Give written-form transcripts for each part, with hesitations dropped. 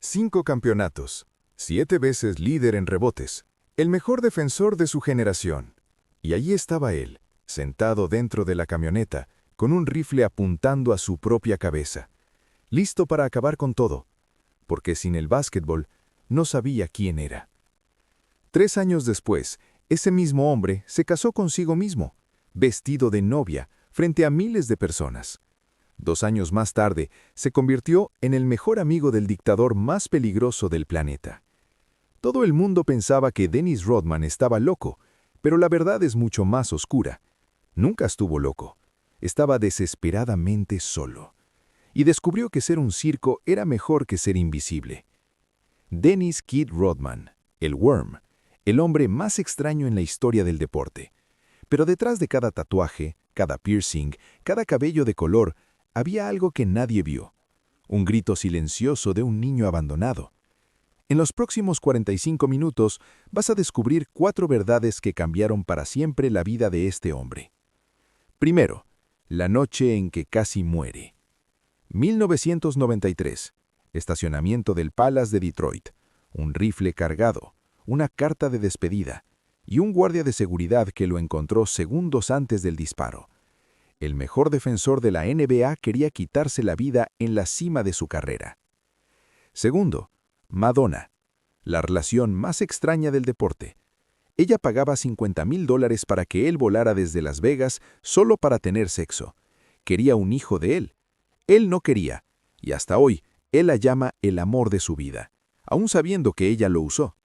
5 campeonatos, 7 veces líder en rebotes, el mejor defensor de su generación. Y allí estaba él, sentado dentro de la camioneta, con un rifle apuntando a su propia cabeza, listo para acabar con todo, porque sin el básquetbol no sabía quién era. 3 años después, ese mismo hombre se casó consigo mismo, vestido de novia, frente a miles de personas. 2 años más tarde, se convirtió en el mejor amigo del dictador más peligroso del planeta. Todo el mundo pensaba que Dennis Rodman estaba loco, pero la verdad es mucho más oscura. Nunca estuvo loco. Estaba desesperadamente solo. Y descubrió que ser un circo era mejor que ser invisible. Dennis Kid Rodman, el Worm, el hombre más extraño en la historia del deporte. Pero detrás de cada tatuaje, cada piercing, cada cabello de color, había algo que nadie vio. Un grito silencioso de un niño abandonado. En los próximos 45 minutos vas a descubrir 4 verdades que cambiaron para siempre la vida de este hombre. Primero, la noche en que casi muere. 1993. Estacionamiento del Palace de Detroit. Un rifle cargado, una carta de despedida y un guardia de seguridad que lo encontró segundos antes del disparo. El mejor defensor de la NBA quería quitarse la vida en la cima de su carrera. Segundo, Madonna, la relación más extraña del deporte. Ella pagaba $50,000 para que él volara desde Las Vegas solo para tener sexo. Quería un hijo de él. Él no quería, y hasta hoy, él la llama el amor de su vida, aún sabiendo que ella lo usó.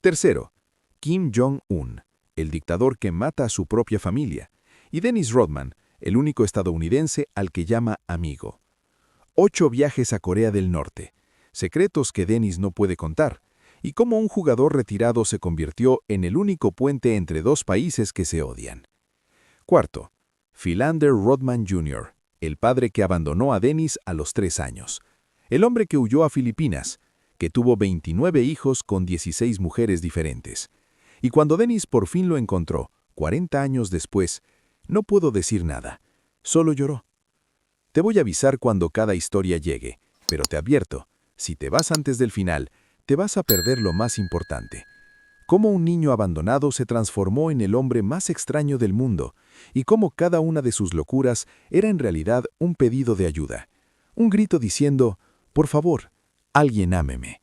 Tercero, Kim Jong-un, el dictador que mata a su propia familia, y Dennis Rodman, el único estadounidense al que llama amigo. 8 viajes a Corea del Norte, secretos que Dennis no puede contar, y cómo un jugador retirado se convirtió en el único puente entre 2 países que se odian. Cuarto, Philander Rodman Jr., el padre que abandonó a Dennis a los 3 años, el hombre que huyó a Filipinas, que tuvo 29 hijos con 16 mujeres diferentes. Y cuando Dennis por fin lo encontró, 40 años después, no pudo decir nada, solo lloró. Te voy a avisar cuando cada historia llegue, pero te advierto, si te vas antes del final, te vas a perder lo más importante. Cómo un niño abandonado se transformó en el hombre más extraño del mundo, y cómo cada una de sus locuras era en realidad un pedido de ayuda. Un grito diciendo, por favor, alguien ámeme.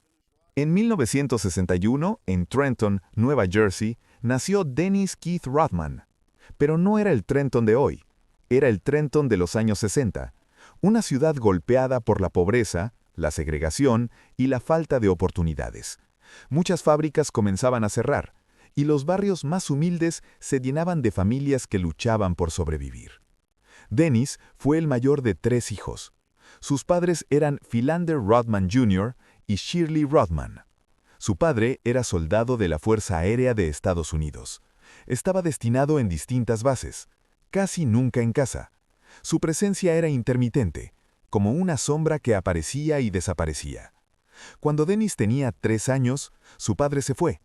En 1961, en Trenton, Nueva Jersey, nació Dennis Keith Rodman. Pero no era el Trenton de hoy, era el Trenton de los años 60, una ciudad golpeada por la pobreza, la segregación y la falta de oportunidades. Muchas fábricas comenzaban a cerrar, y los barrios más humildes se llenaban de familias que luchaban por sobrevivir. Dennis fue el mayor de 3 hijos. Sus padres eran Philander Rodman Jr. y Shirley Rodman. Su padre era soldado de la Fuerza Aérea de Estados Unidos. Estaba destinado en distintas bases, casi nunca en casa. Su presencia era intermitente, como una sombra que aparecía y desaparecía. Cuando Dennis tenía 3 años, su padre se fue.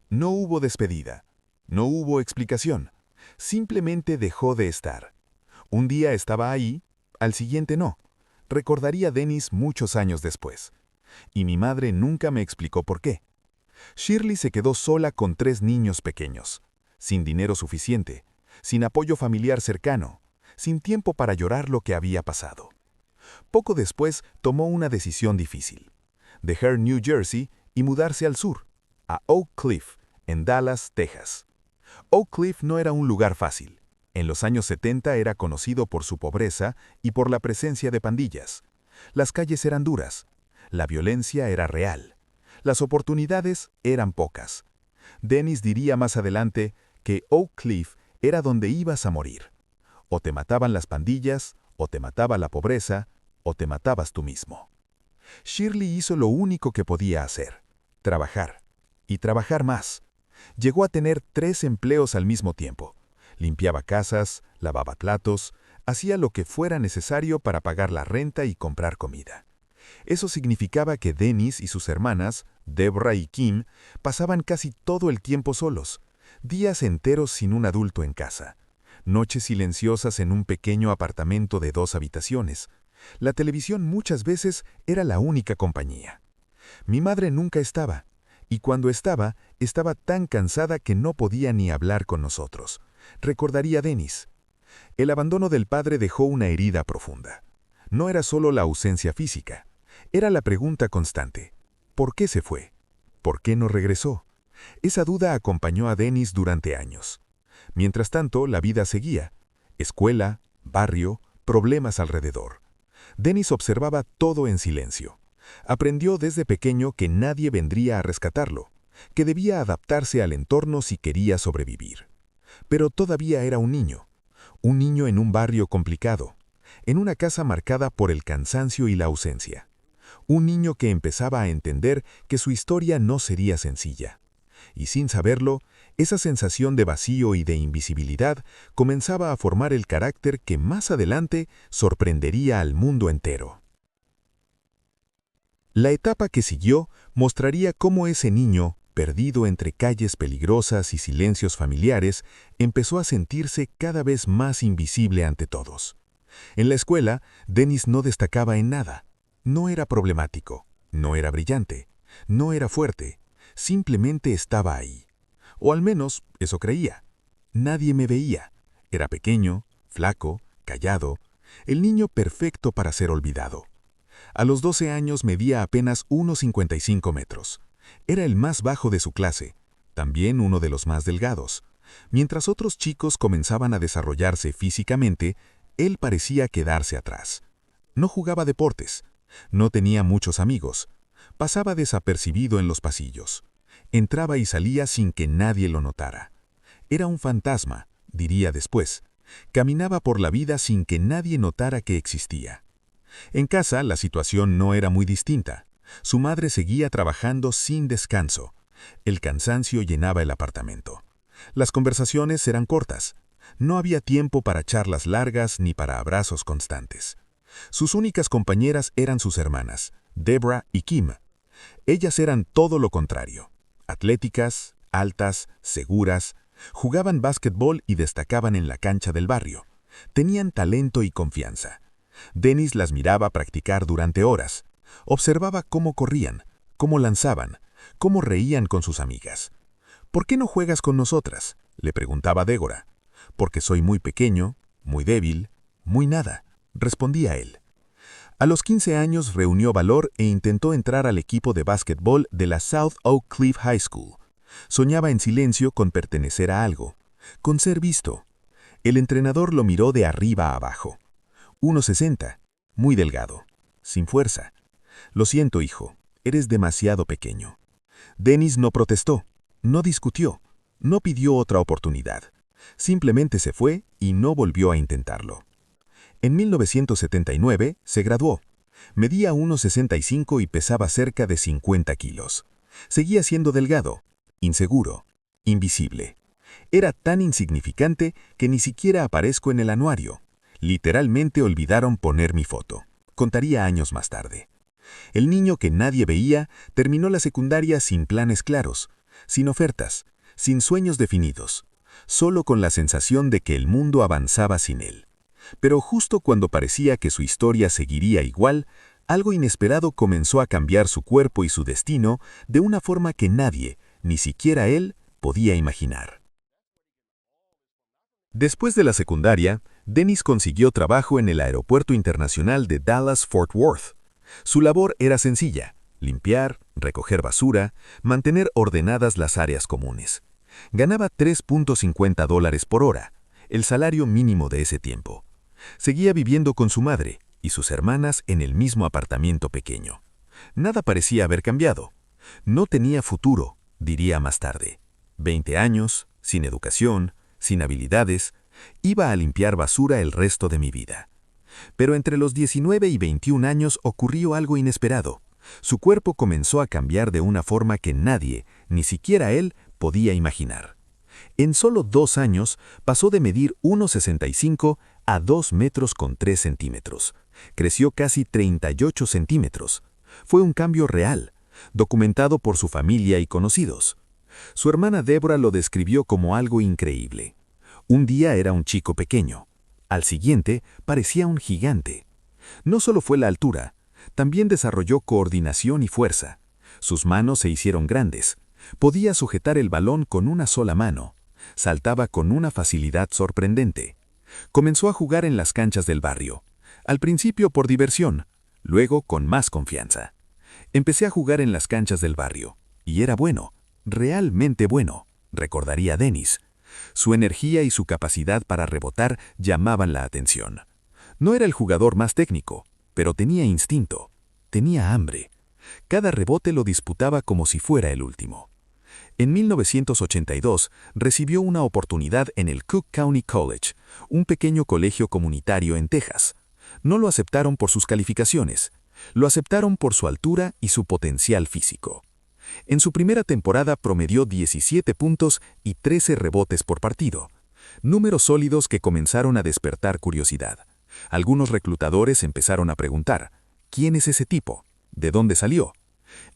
No hubo despedida, no hubo explicación, simplemente dejó de estar. Un día estaba ahí, al siguiente no. Recordaría Dennis muchos años después. Y mi madre nunca me explicó por qué. Shirley se quedó sola con 3 niños pequeños, sin dinero suficiente, sin apoyo familiar cercano, sin tiempo para llorar lo que había pasado. Poco después tomó una decisión difícil: dejar New Jersey y mudarse al sur, a Oak Cliff, en Dallas, Texas. Oak Cliff no era un lugar fácil. En los años 70 era conocido por su pobreza y por la presencia de pandillas. Las calles eran duras, la violencia era real, las oportunidades eran pocas. Dennis diría más adelante que Oak Cliff era donde ibas a morir. O te mataban las pandillas, o te mataba la pobreza, o te matabas tú mismo. Shirley hizo lo único que podía hacer: trabajar, y trabajar más. Llegó a tener 3 empleos al mismo tiempo. Limpiaba casas, lavaba platos, hacía lo que fuera necesario para pagar la renta y comprar comida. Eso significaba que Dennis y sus hermanas, Deborah y Kim, pasaban casi todo el tiempo solos, días enteros sin un adulto en casa, noches silenciosas en un pequeño apartamento de 2 habitaciones. La televisión muchas veces era la única compañía. Mi madre nunca estaba, y cuando estaba tan cansada que no podía ni hablar con nosotros, recordaría Dennis. El abandono del padre dejó una herida profunda. No era solo la ausencia física, era la pregunta constante. ¿Por qué se fue? ¿Por qué no regresó? Esa duda acompañó a Dennis durante años. Mientras tanto, la vida seguía. Escuela, barrio, problemas alrededor. Dennis observaba todo en silencio. Aprendió desde pequeño que nadie vendría a rescatarlo, que debía adaptarse al entorno si quería sobrevivir. Pero todavía era un niño en un barrio complicado, en una casa marcada por el cansancio y la ausencia. Un niño que empezaba a entender que su historia no sería sencilla. Y sin saberlo, esa sensación de vacío y de invisibilidad comenzaba a formar el carácter que más adelante sorprendería al mundo entero. La etapa que siguió mostraría cómo ese niño, perdido entre calles peligrosas y silencios familiares, empezó a sentirse cada vez más invisible ante todos. En la escuela, Dennis no destacaba en nada. No era problemático, no era brillante, no era fuerte, simplemente estaba ahí. O al menos eso creía. Nadie me veía. Era pequeño, flaco, callado, el niño perfecto para ser olvidado. A los 12 años medía apenas 1,55 metros. Era el más bajo de su clase, también uno de los más delgados. Mientras otros chicos comenzaban a desarrollarse físicamente, él parecía quedarse atrás. No jugaba deportes, no tenía muchos amigos, pasaba desapercibido en los pasillos. Entraba y salía sin que nadie lo notara. Era un fantasma, diría después. Caminaba por la vida sin que nadie notara que existía. En casa la situación no era muy distinta. Su madre seguía trabajando sin descanso. El cansancio llenaba el apartamento. Las conversaciones eran cortas. No había tiempo para charlas largas ni para abrazos constantes. Sus únicas compañeras eran sus hermanas, Deborah y Kim. Ellas eran todo lo contrario. Atléticas, altas, seguras, jugaban básquetbol y destacaban en la cancha del barrio. Tenían talento y confianza. Dennis las miraba practicar durante horas. Observaba cómo corrían, cómo lanzaban, cómo reían con sus amigas. ¿Por qué no juegas con nosotras?, le preguntaba Deborah. Porque soy muy pequeño, muy débil, muy nada, respondía él. A los 15 años reunió valor e intentó entrar al equipo de básquetbol de la South Oak Cliff High School. Soñaba en silencio con pertenecer a algo, con ser visto. El entrenador lo miró de arriba a abajo. 1,60, muy delgado, sin fuerza. Lo siento, hijo, eres demasiado pequeño. Dennis no protestó, no discutió, no pidió otra oportunidad. Simplemente se fue y no volvió a intentarlo. En 1979 se graduó. Medía 1,65 y pesaba cerca de 50 kilos. Seguía siendo delgado, inseguro, invisible. Era tan insignificante que ni siquiera aparezco en el anuario. Literalmente olvidaron poner mi foto. Contaría años más tarde. El niño que nadie veía terminó la secundaria sin planes claros, sin ofertas, sin sueños definidos, solo con la sensación de que el mundo avanzaba sin él. Pero justo cuando parecía que su historia seguiría igual, algo inesperado comenzó a cambiar su cuerpo y su destino de una forma que nadie, ni siquiera él, podía imaginar. Después de la secundaria, Dennis consiguió trabajo en el Aeropuerto Internacional de Dallas-Fort Worth. Su labor era sencilla: limpiar, recoger basura, mantener ordenadas las áreas comunes. Ganaba $3.50 por hora, el salario mínimo de ese tiempo. Seguía viviendo con su madre y sus hermanas en el mismo apartamento pequeño. Nada parecía haber cambiado. No tenía futuro, diría más tarde. 20 años, sin educación, sin habilidades, iba a limpiar basura el resto de mi vida. Pero entre los 19 y 21 años ocurrió algo inesperado. Su cuerpo comenzó a cambiar de una forma que nadie, ni siquiera él, podía imaginar. En solo 2 años pasó de medir 1,65 a 2 metros con 3 centímetros. Creció casi 38 centímetros. Fue un cambio real, documentado por su familia y conocidos. Su hermana Deborah lo describió como algo increíble. Un día era un chico pequeño. Al siguiente parecía un gigante. No solo fue la altura, también desarrolló coordinación y fuerza. Sus manos se hicieron grandes. Podía sujetar el balón con una sola mano. Saltaba con una facilidad sorprendente. Comenzó a jugar en las canchas del barrio. Al principio por diversión, luego con más confianza. Empecé a jugar en las canchas del barrio. Y era bueno, realmente bueno, recordaría Dennis. Su energía y su capacidad para rebotar llamaban la atención. No era el jugador más técnico, pero tenía instinto, tenía hambre. Cada rebote lo disputaba como si fuera el último. En 1982 recibió una oportunidad en el Cook County College, un pequeño colegio comunitario en Texas. No lo aceptaron por sus calificaciones, lo aceptaron por su altura y su potencial físico. En su primera temporada promedió 17 puntos y 13 rebotes por partido, números sólidos que comenzaron a despertar curiosidad. Algunos reclutadores empezaron a preguntar, ¿quién es ese tipo? ¿De dónde salió?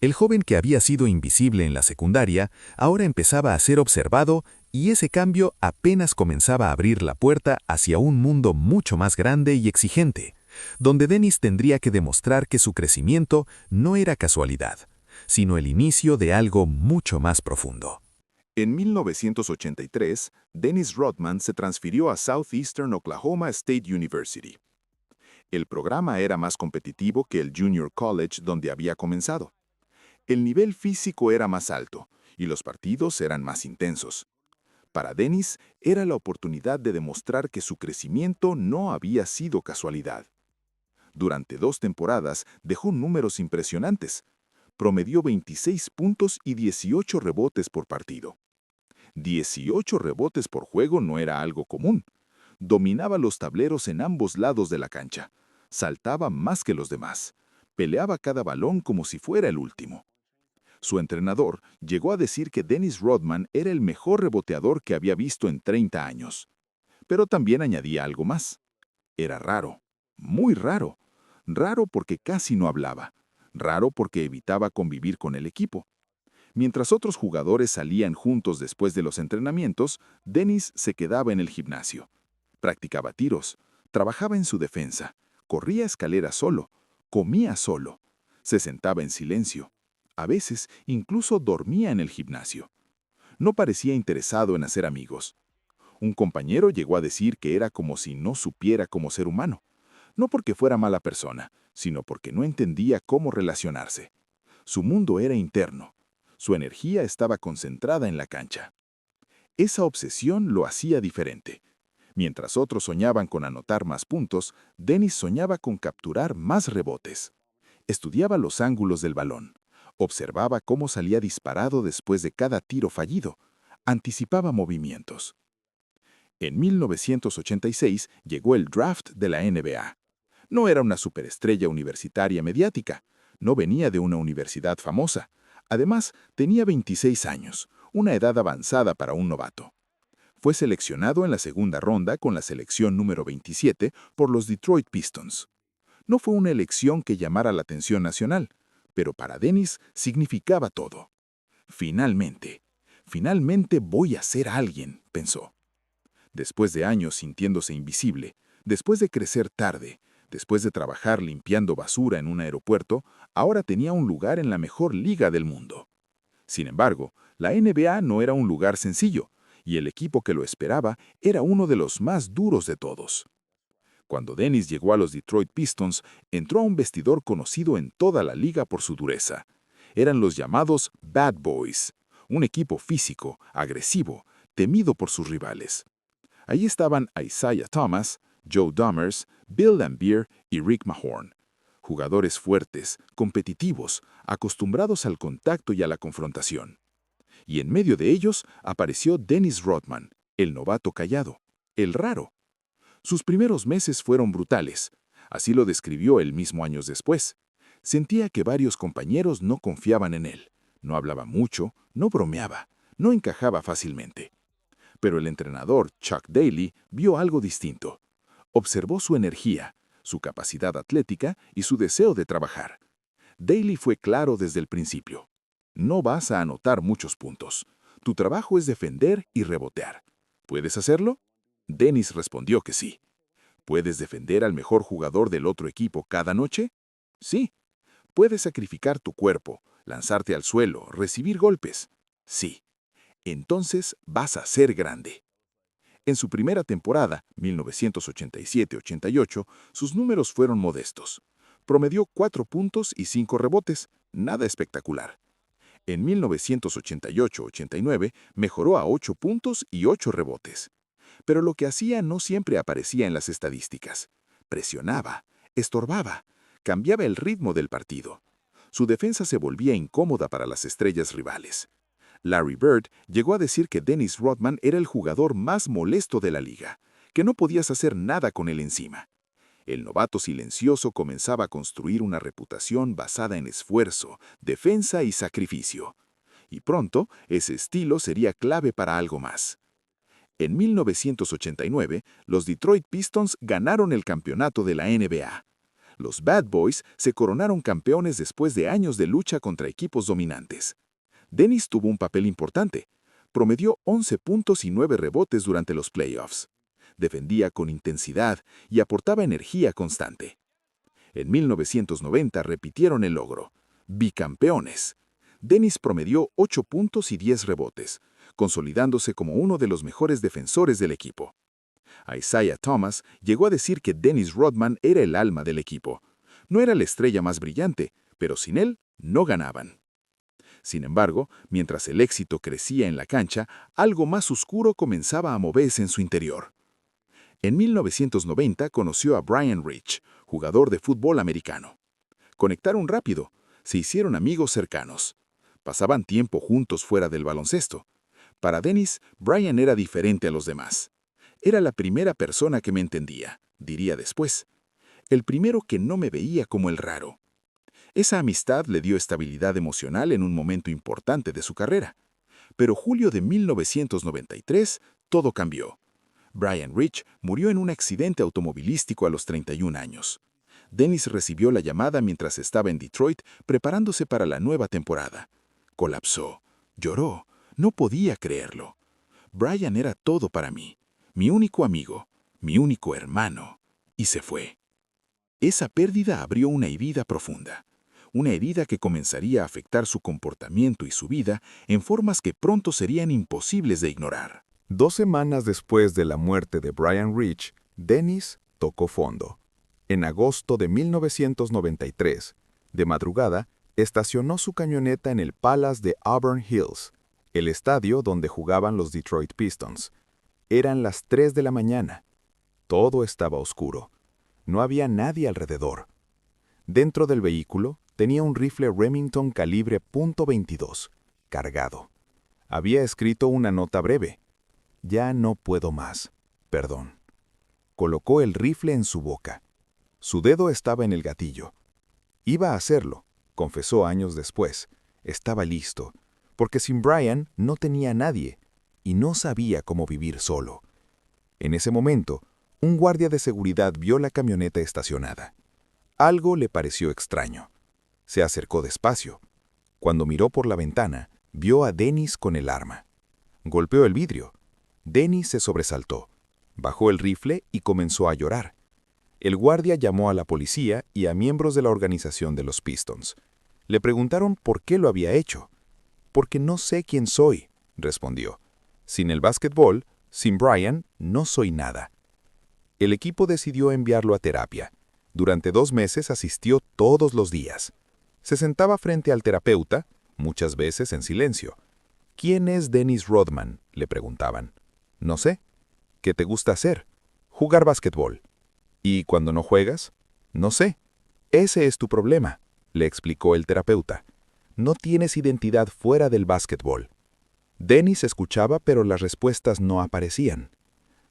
El joven que había sido invisible en la secundaria ahora empezaba a ser observado y ese cambio apenas comenzaba a abrir la puerta hacia un mundo mucho más grande y exigente, donde Dennis tendría que demostrar que su crecimiento no era casualidad, sino el inicio de algo mucho más profundo. En 1983, Dennis Rodman se transfirió a Southeastern Oklahoma State University. El programa era más competitivo que el Junior College donde había comenzado. El nivel físico era más alto y los partidos eran más intensos. Para Dennis era la oportunidad de demostrar que su crecimiento no había sido casualidad. Durante 2 temporadas dejó números impresionantes. Promedió 26 puntos y 18 rebotes por partido. 18 rebotes por juego no era algo común. Dominaba los tableros en ambos lados de la cancha. Saltaba más que los demás. Peleaba cada balón como si fuera el último. Su entrenador llegó a decir que Dennis Rodman era el mejor reboteador que había visto en 30 años. Pero también añadía algo más. Era raro, muy raro. Raro porque casi no hablaba. Raro porque evitaba convivir con el equipo. Mientras otros jugadores salían juntos después de los entrenamientos, Dennis se quedaba en el gimnasio. Practicaba tiros, trabajaba en su defensa, corría escaleras solo, comía solo, se sentaba en silencio. A veces incluso dormía en el gimnasio. No parecía interesado en hacer amigos. Un compañero llegó a decir que era como si no supiera cómo ser humano. No porque fuera mala persona, sino porque no entendía cómo relacionarse. Su mundo era interno. Su energía estaba concentrada en la cancha. Esa obsesión lo hacía diferente. Mientras otros soñaban con anotar más puntos, Dennis soñaba con capturar más rebotes. Estudiaba los ángulos del balón. Observaba cómo salía disparado después de cada tiro fallido. Anticipaba movimientos. En 1986 llegó el draft de la NBA. No era una superestrella universitaria mediática. No venía de una universidad famosa. Además, tenía 26 años, una edad avanzada para un novato. Fue seleccionado en la segunda ronda con la selección número 27 por los Detroit Pistons. No fue una elección que llamara la atención nacional, pero para Dennis significaba todo. Finalmente voy a ser alguien, pensó. Después de años sintiéndose invisible, después de crecer tarde, después de trabajar limpiando basura en un aeropuerto, ahora tenía un lugar en la mejor liga del mundo. Sin embargo, la NBA no era un lugar sencillo, y el equipo que lo esperaba era uno de los más duros de todos. Cuando Dennis llegó a los Detroit Pistons, entró a un vestidor conocido en toda la liga por su dureza. Eran los llamados Bad Boys, un equipo físico, agresivo, temido por sus rivales. Allí estaban Isaiah Thomas, Joe Dumars, Bill Laimbeer y Rick Mahorn. Jugadores fuertes, competitivos, acostumbrados al contacto y a la confrontación. Y en medio de ellos apareció Dennis Rodman, el novato callado, el raro. Sus primeros meses fueron brutales. Así lo describió él mismo años después. Sentía que varios compañeros no confiaban en él. No hablaba mucho, no bromeaba, no encajaba fácilmente. Pero el entrenador, Chuck Daly, vio algo distinto. Observó su energía, su capacidad atlética y su deseo de trabajar. Daly fue claro desde el principio. No vas a anotar muchos puntos. Tu trabajo es defender y rebotear. ¿Puedes hacerlo? Dennis respondió que sí. ¿Puedes defender al mejor jugador del otro equipo cada noche? Sí. ¿Puedes sacrificar tu cuerpo, lanzarte al suelo, recibir golpes. Sí, entonces vas a ser grande. En su primera temporada, 1987-88, sus números fueron modestos. Promedió 4 puntos y 5 rebotes, nada espectacular. En 1988-89 mejoró a 8 puntos y 8 rebotes. Pero lo que hacía no siempre aparecía en las estadísticas. Presionaba, estorbaba, cambiaba el ritmo del partido. Su defensa se volvía incómoda para las estrellas rivales. Larry Bird llegó a decir que Dennis Rodman era el jugador más molesto de la liga, que no podías hacer nada con él encima. El novato silencioso comenzaba a construir una reputación basada en esfuerzo, defensa y sacrificio. Y pronto, ese estilo sería clave para algo más. En 1989, los Detroit Pistons ganaron el campeonato de la NBA. Los Bad Boys se coronaron campeones después de años de lucha contra equipos dominantes. Dennis tuvo un papel importante. Promedió 11 puntos y 9 rebotes durante los playoffs. Defendía con intensidad y aportaba energía constante. En 1990 repitieron el logro. Bicampeones. Dennis promedió 8 puntos y 10 rebotes, consolidándose como uno de los mejores defensores del equipo. Isaiah Thomas llegó a decir que Dennis Rodman era el alma del equipo. No era la estrella más brillante, pero sin él no ganaban. Sin embargo, mientras el éxito crecía en la cancha, algo más oscuro comenzaba a moverse en su interior. En 1990 conoció a Brian Rich, jugador de fútbol americano. Conectaron rápido, se hicieron amigos cercanos. Pasaban tiempo juntos fuera del baloncesto. Para Dennis, Brian era diferente a los demás. Era la primera persona que me entendía, diría después. El primero que no me veía como el raro. Esa amistad le dio estabilidad emocional en un momento importante de su carrera. Pero julio de 1993, todo cambió. Brian Rich murió en un accidente automovilístico a los 31 años. Dennis recibió la llamada mientras estaba en Detroit preparándose para la nueva temporada. Colapsó, lloró, no podía creerlo. Brian era todo para mí, mi único amigo, mi único hermano, y se fue. Esa pérdida abrió una herida profunda. Una herida que comenzaría a afectar su comportamiento y su vida en formas que pronto serían imposibles de ignorar. 2 semanas después de la muerte de Brian Rich, Dennis tocó fondo. En agosto de 1993, de madrugada, estacionó su camioneta en el Palace de Auburn Hills, el estadio donde jugaban los Detroit Pistons. Eran las 3 de la mañana. Todo estaba oscuro. No había nadie alrededor. Dentro del vehículo tenía un rifle Remington calibre .22, cargado. Había escrito una nota breve. Ya no puedo más. Perdón. Colocó el rifle en su boca. Su dedo estaba en el gatillo. Iba a hacerlo, confesó años después. Estaba listo, porque sin Brian no tenía a nadie y no sabía cómo vivir solo. En ese momento, un guardia de seguridad vio la camioneta estacionada. Algo le pareció extraño. Se acercó despacio. Cuando miró por la ventana, vio a Dennis con el arma. Golpeó el vidrio. Dennis se sobresaltó. Bajó el rifle y comenzó a llorar. El guardia llamó a la policía y a miembros de la organización de los Pistons. Le preguntaron por qué lo había hecho. «Porque no sé quién soy», respondió. «Sin el básquetbol, sin Brian, no soy nada». El equipo decidió enviarlo a terapia. Durante 2 meses asistió todos los días. Se sentaba frente al terapeuta, muchas veces en silencio. «¿Quién es Dennis Rodman?», le preguntaban. «No sé». «¿Qué te gusta hacer?» «Jugar básquetbol». «¿Y cuando no juegas?» «No sé». «Ese es tu problema», le explicó el terapeuta. «No tienes identidad fuera del básquetbol». Dennis escuchaba, pero las respuestas no aparecían.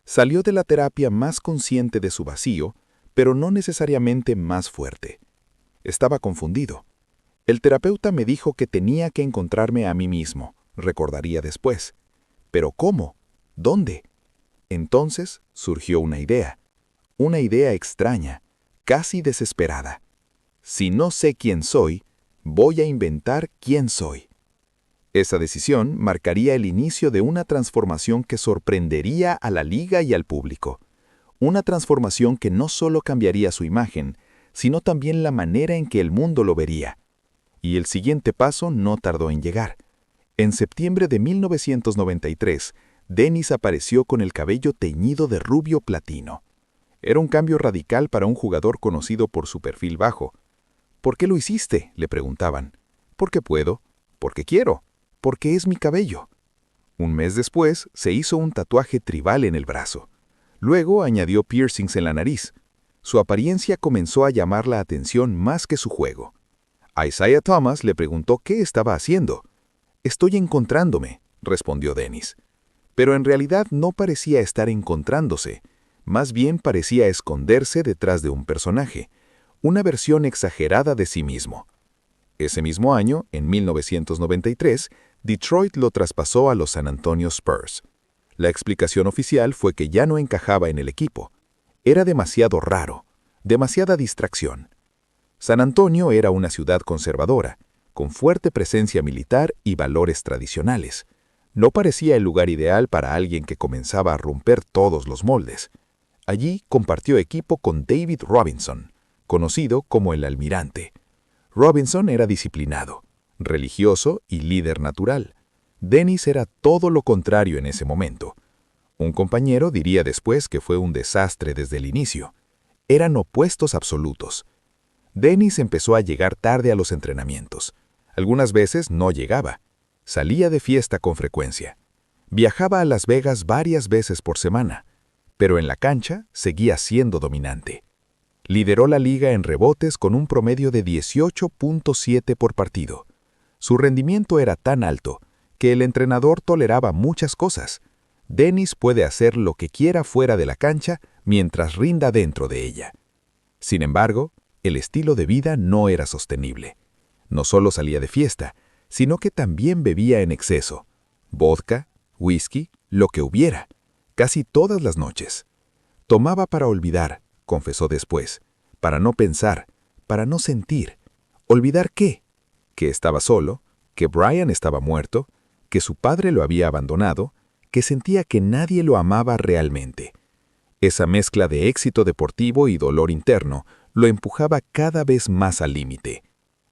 Salió de la terapia más consciente de su vacío, pero no necesariamente más fuerte. Estaba confundido. «El terapeuta me dijo que tenía que encontrarme a mí mismo», recordaría después. «¿Pero cómo? ¿Dónde?» Entonces surgió una idea extraña, casi desesperada. «Si no sé quién soy, voy a inventar quién soy». Esa decisión marcaría el inicio de una transformación que sorprendería a la liga y al público. Una transformación que no solo cambiaría su imagen, sino también la manera en que el mundo lo vería. Y el siguiente paso no tardó en llegar. En septiembre de 1993, Dennis apareció con el cabello teñido de rubio platino. Era un cambio radical para un jugador conocido por su perfil bajo. ¿Por qué lo hiciste?, le preguntaban. Porque puedo, porque quiero, porque es mi cabello. Un mes después, se hizo un tatuaje tribal en el brazo. Luego añadió piercings en la nariz. Su apariencia comenzó a llamar la atención más que su juego. Isaiah Thomas le preguntó qué estaba haciendo. «Estoy encontrándome», respondió Dennis. Pero en realidad no parecía estar encontrándose. Más bien parecía esconderse detrás de un personaje, una versión exagerada de sí mismo. Ese mismo año, en 1993, Detroit lo traspasó a los San Antonio Spurs. La explicación oficial fue que ya no encajaba en el equipo. Era demasiado raro, demasiada distracción. San Antonio era una ciudad conservadora, con fuerte presencia militar y valores tradicionales. No parecía el lugar ideal para alguien que comenzaba a romper todos los moldes. Allí compartió equipo con David Robinson, conocido como el Almirante. Robinson era disciplinado, religioso y líder natural. Dennis era todo lo contrario en ese momento. Un compañero diría después que fue un desastre desde el inicio. Eran opuestos absolutos. Dennis empezó a llegar tarde a los entrenamientos. Algunas veces no llegaba. Salía de fiesta con frecuencia. Viajaba a Las Vegas varias veces por semana, pero en la cancha seguía siendo dominante. Lideró la liga en rebotes con un promedio de 18.7 por partido. Su rendimiento era tan alto que el entrenador toleraba muchas cosas. Dennis puede hacer lo que quiera fuera de la cancha mientras rinda dentro de ella. Sin embargo, el estilo de vida no era sostenible. No solo salía de fiesta, sino que también bebía en exceso. Vodka, whisky, lo que hubiera, casi todas las noches. Tomaba para olvidar, confesó después, para no pensar, para no sentir. ¿Olvidar qué? Que estaba solo, que Brian estaba muerto, que su padre lo había abandonado, que sentía que nadie lo amaba realmente. Esa mezcla de éxito deportivo y dolor interno lo empujaba cada vez más al límite.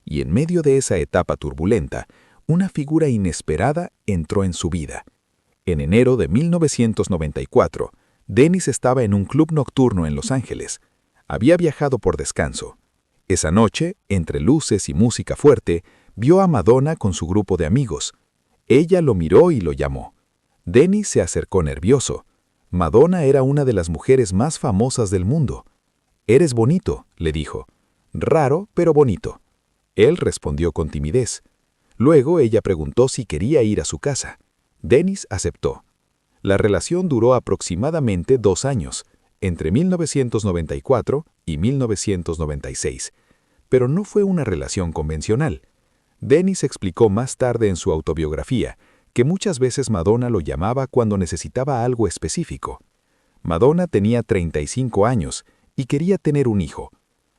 Y en medio de esa etapa turbulenta, una figura inesperada entró en su vida. En enero de 1994, Dennis estaba en un club nocturno en Los Ángeles. Había viajado por descanso. Esa noche, entre luces y música fuerte, vio a Madonna con su grupo de amigos. Ella lo miró y lo llamó. Dennis se acercó nervioso. Madonna era una de las mujeres más famosas del mundo. «Eres bonito», le dijo. «Raro, pero bonito». Él respondió con timidez. Luego ella preguntó si quería ir a su casa. Dennis aceptó. La relación duró aproximadamente 2 años, entre 1994 y 1996. Pero no fue una relación convencional. Dennis explicó más tarde en su autobiografía que muchas veces Madonna lo llamaba cuando necesitaba algo específico. Madonna tenía 35 años y quería tener un hijo.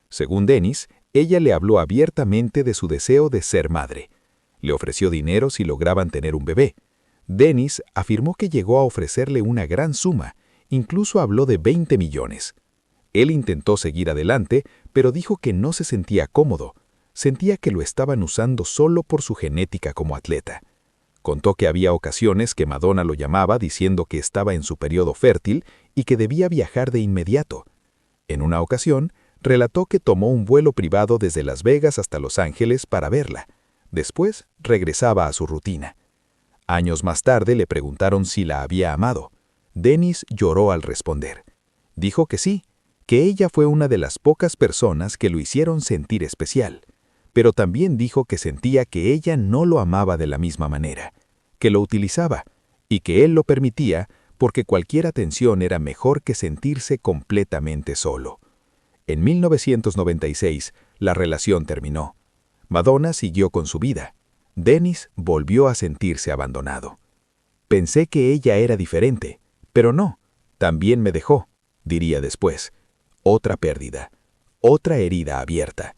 Según Dennis, ella le habló abiertamente de su deseo de ser madre. Le ofreció dinero si lograban tener un bebé. Dennis afirmó que llegó a ofrecerle una gran suma, incluso habló de 20 millones. Él intentó seguir adelante, pero dijo que no se sentía cómodo. Sentía que lo estaban usando solo por su genética como atleta. Contó que había ocasiones que Madonna lo llamaba diciendo que estaba en su periodo fértil y que debía viajar de inmediato. En una ocasión, relató que tomó un vuelo privado desde Las Vegas hasta Los Ángeles para verla. Después, regresaba a su rutina. Años más tarde le preguntaron si la había amado. Dennis lloró al responder. Dijo que sí, que ella fue una de las pocas personas que lo hicieron sentir especial. Pero también dijo que sentía que ella no lo amaba de la misma manera, que lo utilizaba, y que él lo permitía porque cualquier atención era mejor que sentirse completamente solo. En 1996, la relación terminó. Madonna siguió con su vida. Dennis volvió a sentirse abandonado. Pensé que ella era diferente, pero no, también me dejó, diría después. Otra pérdida, otra herida abierta.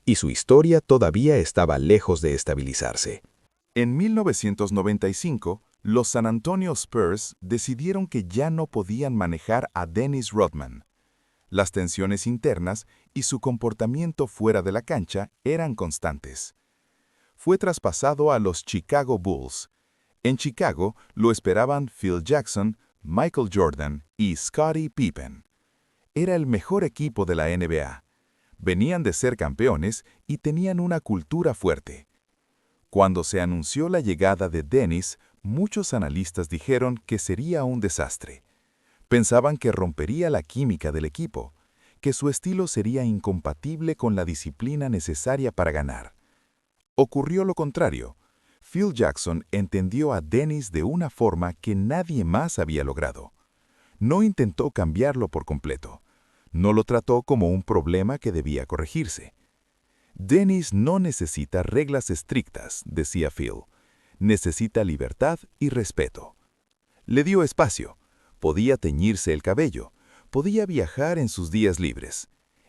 Y su historia todavía estaba lejos de estabilizarse. En 1995, los San Antonio Spurs decidieron que ya no podían manejar a Dennis Rodman. Las tensiones internas y su comportamiento fuera de la cancha eran constantes. fue traspasado a los Chicago Bulls. En Chicago lo esperaban Phil Jackson, Michael Jordan y Scottie Pippen. Era el mejor equipo de la NBA. Venían de ser campeones y tenían una cultura fuerte. Cuando se anunció la llegada de Dennis, muchos analistas dijeron que sería un desastre. Pensaban que rompería la química del equipo, que su estilo sería incompatible con la disciplina necesaria para ganar. Ocurrió lo contrario. Phil Jackson entendió a Dennis de una forma que nadie más había logrado. No intentó cambiarlo por completo. No lo trató como un problema que debía corregirse. Dennis no necesita reglas estrictas, decía Phil. Necesita libertad y respeto. Le dio espacio. Podía teñirse el cabello. Podía viajar en sus días libres.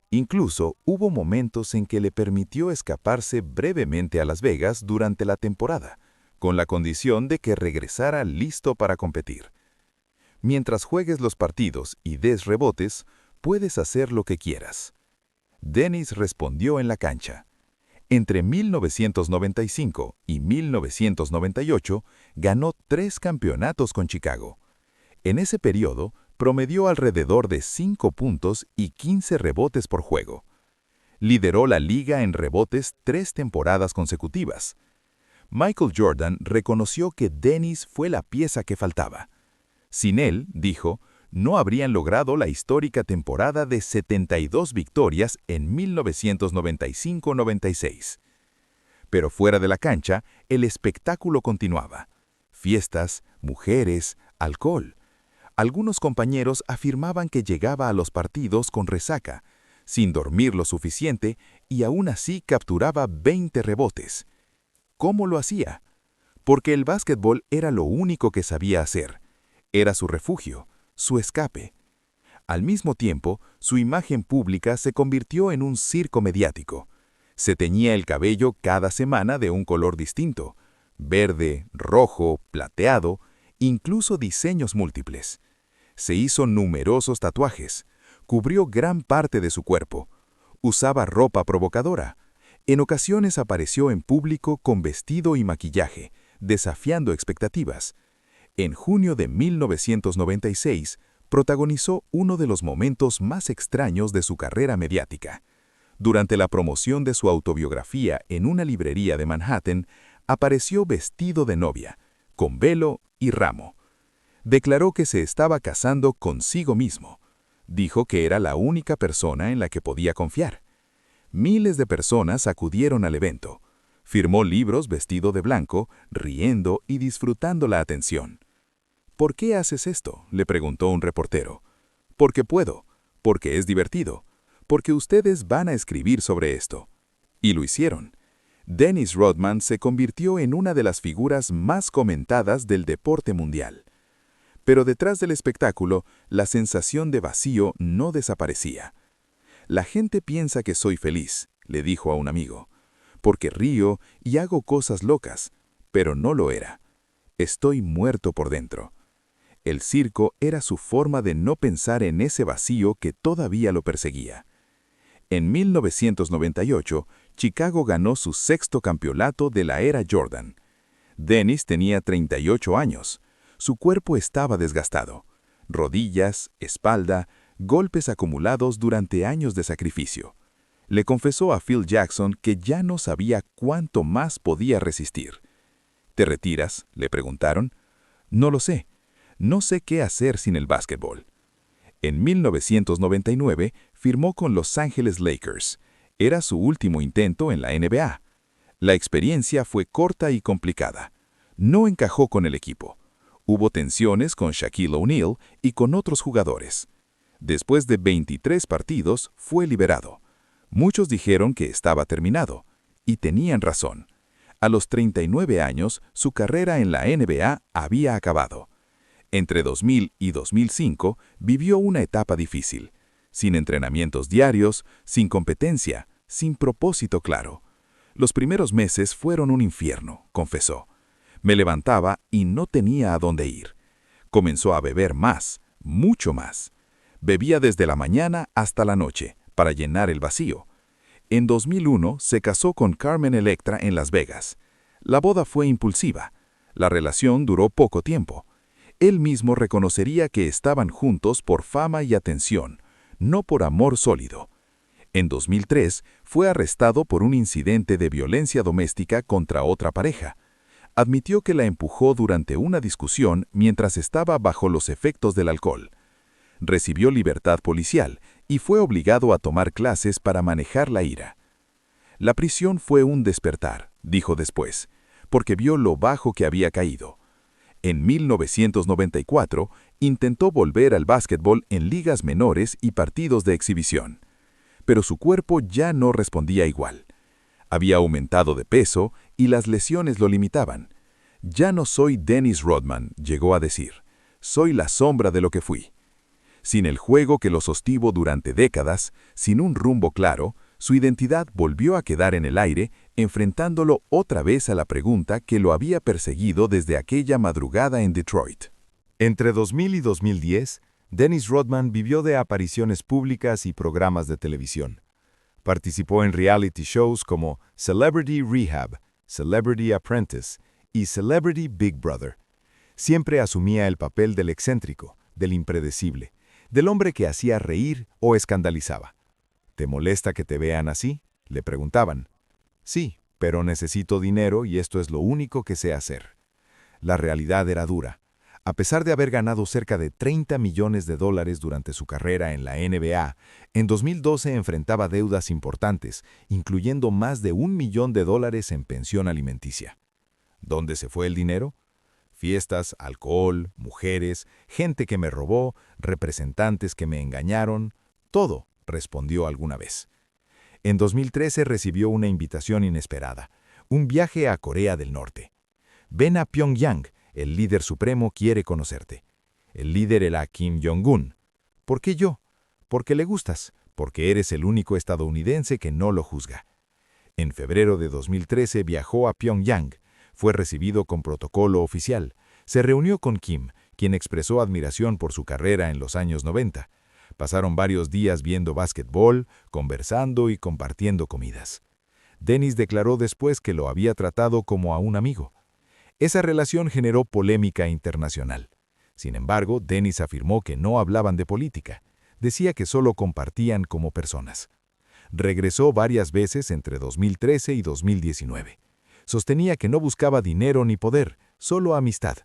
Incluso hubo momentos en que le permitió escaparse brevemente a Las Vegas durante la temporada, con la condición de que regresara listo para competir. Mientras juegues los partidos y des rebotes, puedes hacer lo que quieras. Dennis respondió en la cancha. Entre 1995 y 1998 ganó 3 campeonatos con Chicago. En ese periodo, promedió alrededor de 5 puntos y 15 rebotes por juego. Lideró la liga en rebotes 3 temporadas consecutivas. Michael Jordan reconoció que Dennis fue la pieza que faltaba. Sin él, dijo, no habrían logrado la histórica temporada de 72 victorias en 1995-96. Pero fuera de la cancha, el espectáculo continuaba. Fiestas, mujeres, alcohol. Algunos compañeros afirmaban que llegaba a los partidos con resaca, sin dormir lo suficiente y aún así capturaba 20 rebotes. ¿Cómo lo hacía? Porque el básquetbol era lo único que sabía hacer. Era su refugio, su escape. Al mismo tiempo, su imagen pública se convirtió en un circo mediático. Se teñía el cabello cada semana de un color distinto, verde, rojo, plateado, incluso diseños múltiples. Se hizo numerosos tatuajes, cubrió gran parte de su cuerpo, usaba ropa provocadora. En ocasiones apareció en público con vestido y maquillaje, desafiando expectativas. En junio de 1996, protagonizó uno de los momentos más extraños de su carrera mediática. Durante la promoción de su autobiografía en una librería de Manhattan, apareció vestido de novia, con velo y ramo. Declaró que se estaba casando consigo mismo. Dijo que era la única persona en la que podía confiar. Miles de personas acudieron al evento. Firmó libros vestido de blanco, riendo y disfrutando la atención. ¿Por qué haces esto?, le preguntó un reportero. Porque puedo, porque es divertido, porque ustedes van a escribir sobre esto. Y lo hicieron. Dennis Rodman se convirtió en una de las figuras más comentadas del deporte mundial. Pero detrás del espectáculo, la sensación de vacío no desaparecía. La gente piensa que soy feliz, le dijo a un amigo, porque río y hago cosas locas, pero no lo era. Estoy muerto por dentro. El circo era su forma de no pensar en ese vacío que todavía lo perseguía. En 1998, Chicago ganó su 6º campeonato de la era Jordan. Dennis tenía 38 años. Su cuerpo estaba desgastado. Rodillas, espalda, golpes acumulados durante años de sacrificio. Le confesó a Phil Jackson que ya no sabía cuánto más podía resistir. ¿Te retiras?, le preguntaron. No lo sé. No sé qué hacer sin el básquetbol. En 1999 firmó con Los Ángeles Lakers. Era su último intento en la NBA. La experiencia fue corta y complicada. No encajó con el equipo. Hubo tensiones con Shaquille O'Neal y con otros jugadores. Después de 23 partidos, fue liberado. Muchos dijeron que estaba terminado, y tenían razón. A los 39 años, su carrera en la NBA había acabado. Entre 2000 y 2005, vivió una etapa difícil, sin entrenamientos diarios, sin competencia, sin propósito claro. Los primeros meses fueron un infierno, confesó. Me levantaba y no tenía a dónde ir. Comenzó a beber más, mucho más. Bebía desde la mañana hasta la noche, para llenar el vacío. En 2001 se casó con Carmen Electra en Las Vegas. La boda fue impulsiva. La relación duró poco tiempo. Él mismo reconocería que estaban juntos por fama y atención, no por amor sólido. En 2003 fue arrestado por un incidente de violencia doméstica contra otra pareja. Admitió que la empujó durante una discusión mientras estaba bajo los efectos del alcohol. Recibió libertad policial y fue obligado a tomar clases para manejar la ira. La prisión fue un despertar, dijo después, porque vio lo bajo que había caído. En 1994 intentó volver al básquetbol en ligas menores y partidos de exhibición. Pero su cuerpo ya no respondía igual. Había aumentado de peso y las lesiones lo limitaban. «Ya no soy Dennis Rodman», llegó a decir. «Soy la sombra de lo que fui». Sin el juego que lo sostuvo durante décadas, sin un rumbo claro, su identidad volvió a quedar en el aire, enfrentándolo otra vez a la pregunta que lo había perseguido desde aquella madrugada en Detroit. Entre 2000 y 2010, Dennis Rodman vivió de apariciones públicas y programas de televisión. Participó en reality shows como Celebrity Rehab, Celebrity Apprentice y Celebrity Big Brother. Siempre asumía el papel del excéntrico, del impredecible, del hombre que hacía reír o escandalizaba. ¿Te molesta que te vean así?, le preguntaban. Sí, pero necesito dinero y esto es lo único que sé hacer. La realidad era dura. A pesar de haber ganado cerca de $30 millones durante su carrera en la NBA, en 2012 enfrentaba deudas importantes, incluyendo más de $1 millón en pensión alimenticia. ¿Dónde se fue el dinero? Fiestas, alcohol, mujeres, gente que me robó, representantes que me engañaron, todo, respondió alguna vez. En 2013 recibió una invitación inesperada, un viaje a Corea del Norte. Ven a Pyongyang, el líder supremo quiere conocerte. El líder era Kim Jong-un. ¿Por qué yo? Porque le gustas, porque eres el único estadounidense que no lo juzga. En febrero de 2013 viajó a Pyongyang, fue recibido con protocolo oficial, se reunió con Kim, quien expresó admiración por su carrera en los años 90. Pasaron varios días viendo básquetbol, conversando y compartiendo comidas. Dennis declaró después que lo había tratado como a un amigo. Esa relación generó polémica internacional. Sin embargo, Dennis afirmó que no hablaban de política. Decía que solo compartían como personas. Regresó varias veces entre 2013 y 2019. Sostenía que no buscaba dinero ni poder, solo amistad.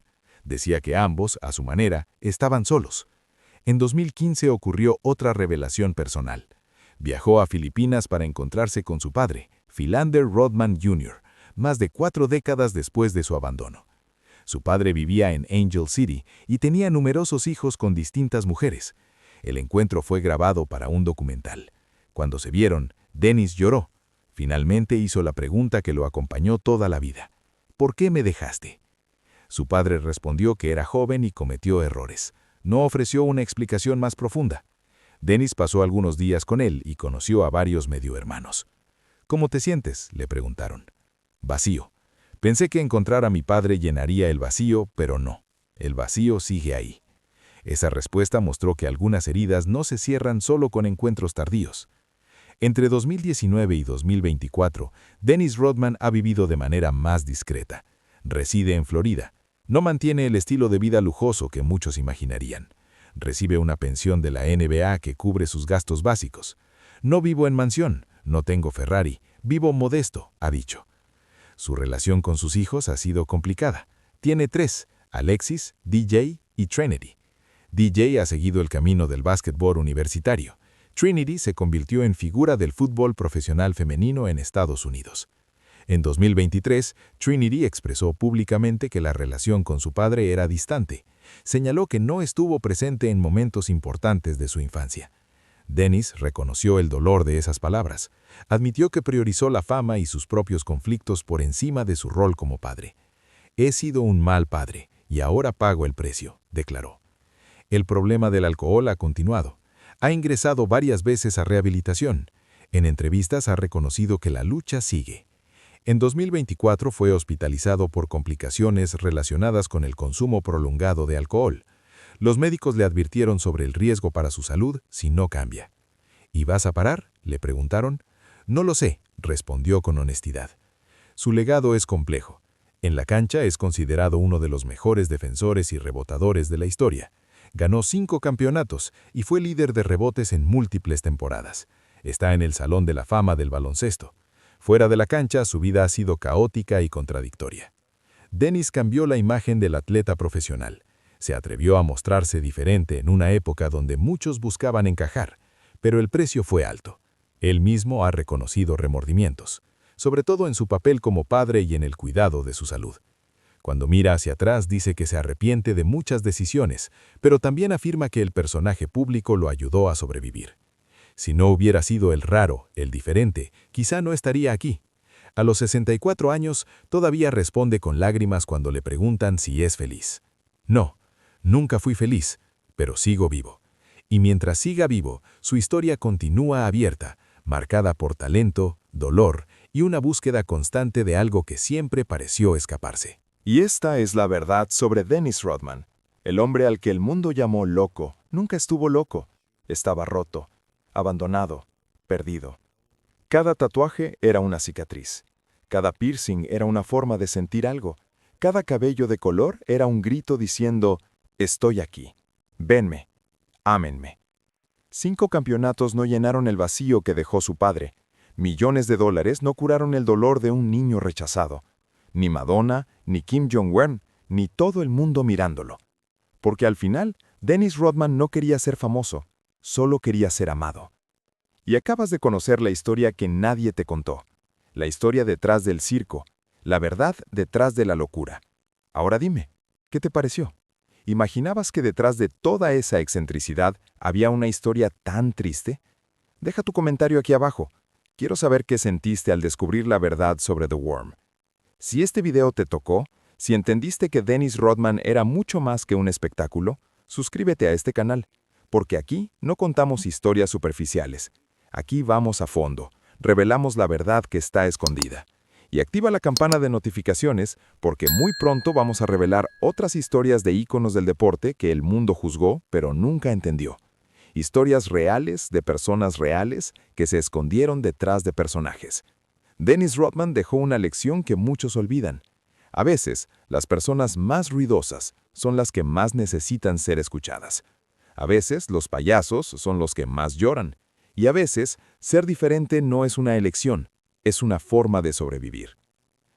Decía que ambos, a su manera, estaban solos. En 2015 ocurrió otra revelación personal. Viajó a Filipinas para encontrarse con su padre, Philander Rodman Jr., más de 4 décadas después de su abandono. Su padre vivía en Angel City y tenía numerosos hijos con distintas mujeres. El encuentro fue grabado para un documental. Cuando se vieron, Dennis lloró. Finalmente hizo la pregunta que lo acompañó toda la vida. ¿Por qué me dejaste? Su padre respondió que era joven y cometió errores. No ofreció una explicación más profunda. Dennis pasó algunos días con él y conoció a varios mediohermanos. ¿Cómo te sientes?, le preguntaron. Vacío. Pensé que encontrar a mi padre llenaría el vacío, pero no. El vacío sigue ahí. Esa respuesta mostró que algunas heridas no se cierran solo con encuentros tardíos. Entre 2019 y 2024, Dennis Rodman ha vivido de manera más discreta. Reside en Florida. No mantiene el estilo de vida lujoso que muchos imaginarían. Recibe una pensión de la NBA que cubre sus gastos básicos. No vivo en mansión, no tengo Ferrari, vivo modesto, ha dicho. Su relación con sus hijos ha sido complicada. Tiene 3, Alexis, DJ y Trinity. DJ ha seguido el camino del básquetbol universitario. Trinity se convirtió en figura del fútbol profesional femenino en Estados Unidos. En 2023, Trinity expresó públicamente que la relación con su padre era distante. Señaló que no estuvo presente en momentos importantes de su infancia. Dennis reconoció el dolor de esas palabras. Admitió que priorizó la fama y sus propios conflictos por encima de su rol como padre. «He sido un mal padre y ahora pago el precio», declaró. El problema del alcohol ha continuado. Ha ingresado varias veces a rehabilitación. En entrevistas ha reconocido que la lucha sigue. En 2024 fue hospitalizado por complicaciones relacionadas con el consumo prolongado de alcohol. Los médicos le advirtieron sobre el riesgo para su salud si no cambia. ¿Y vas a parar?, le preguntaron. No lo sé, respondió con honestidad. Su legado es complejo. En la cancha es considerado uno de los mejores defensores y rebotadores de la historia. Ganó 5 campeonatos y fue líder de rebotes en múltiples temporadas. Está en el Salón de la Fama del baloncesto. Fuera de la cancha, su vida ha sido caótica y contradictoria. Dennis cambió la imagen del atleta profesional. Se atrevió a mostrarse diferente en una época donde muchos buscaban encajar, pero el precio fue alto. Él mismo ha reconocido remordimientos, sobre todo en su papel como padre y en el cuidado de su salud. Cuando mira hacia atrás dice que se arrepiente de muchas decisiones, pero también afirma que el personaje público lo ayudó a sobrevivir. Si no hubiera sido el raro, el diferente, quizá no estaría aquí. A los 64 años, todavía responde con lágrimas cuando le preguntan si es feliz. No, nunca fui feliz, pero sigo vivo. Y mientras siga vivo, su historia continúa abierta, marcada por talento, dolor y una búsqueda constante de algo que siempre pareció escaparse. Y esta es la verdad sobre Dennis Rodman. El hombre al que el mundo llamó loco, nunca estuvo loco. Estaba roto, abandonado, perdido. Cada tatuaje era una cicatriz. Cada piercing era una forma de sentir algo. Cada cabello de color era un grito diciendo, estoy aquí. Venme. Ámenme. 5 campeonatos no llenaron el vacío que dejó su padre. Millones de dólares no curaron el dolor de un niño rechazado. Ni Madonna, ni Kim Jong-un, ni todo el mundo mirándolo. Porque al final, Dennis Rodman no quería ser famoso, solo quería ser amado. Y acabas de conocer la historia que nadie te contó. La historia detrás del circo, la verdad detrás de la locura. Ahora dime, ¿qué te pareció? ¿Imaginabas que detrás de toda esa excentricidad había una historia tan triste? Deja tu comentario aquí abajo. Quiero saber qué sentiste al descubrir la verdad sobre The Worm. Si este video te tocó, si entendiste que Dennis Rodman era mucho más que un espectáculo, suscríbete a este canal, porque aquí no contamos historias superficiales. Aquí vamos a fondo, revelamos la verdad que está escondida. Y activa la campana de notificaciones porque muy pronto vamos a revelar otras historias de íconos del deporte que el mundo juzgó pero nunca entendió. Historias reales de personas reales que se escondieron detrás de personajes. Dennis Rodman dejó una lección que muchos olvidan. A veces, las personas más ruidosas son las que más necesitan ser escuchadas. A veces, los payasos son los que más lloran. Y a veces, ser diferente no es una elección, es una forma de sobrevivir.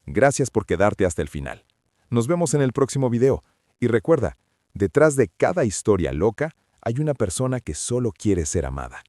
Gracias por quedarte hasta el final. Nos vemos en el próximo video. Y recuerda, detrás de cada historia loca hay una persona que solo quiere ser amada.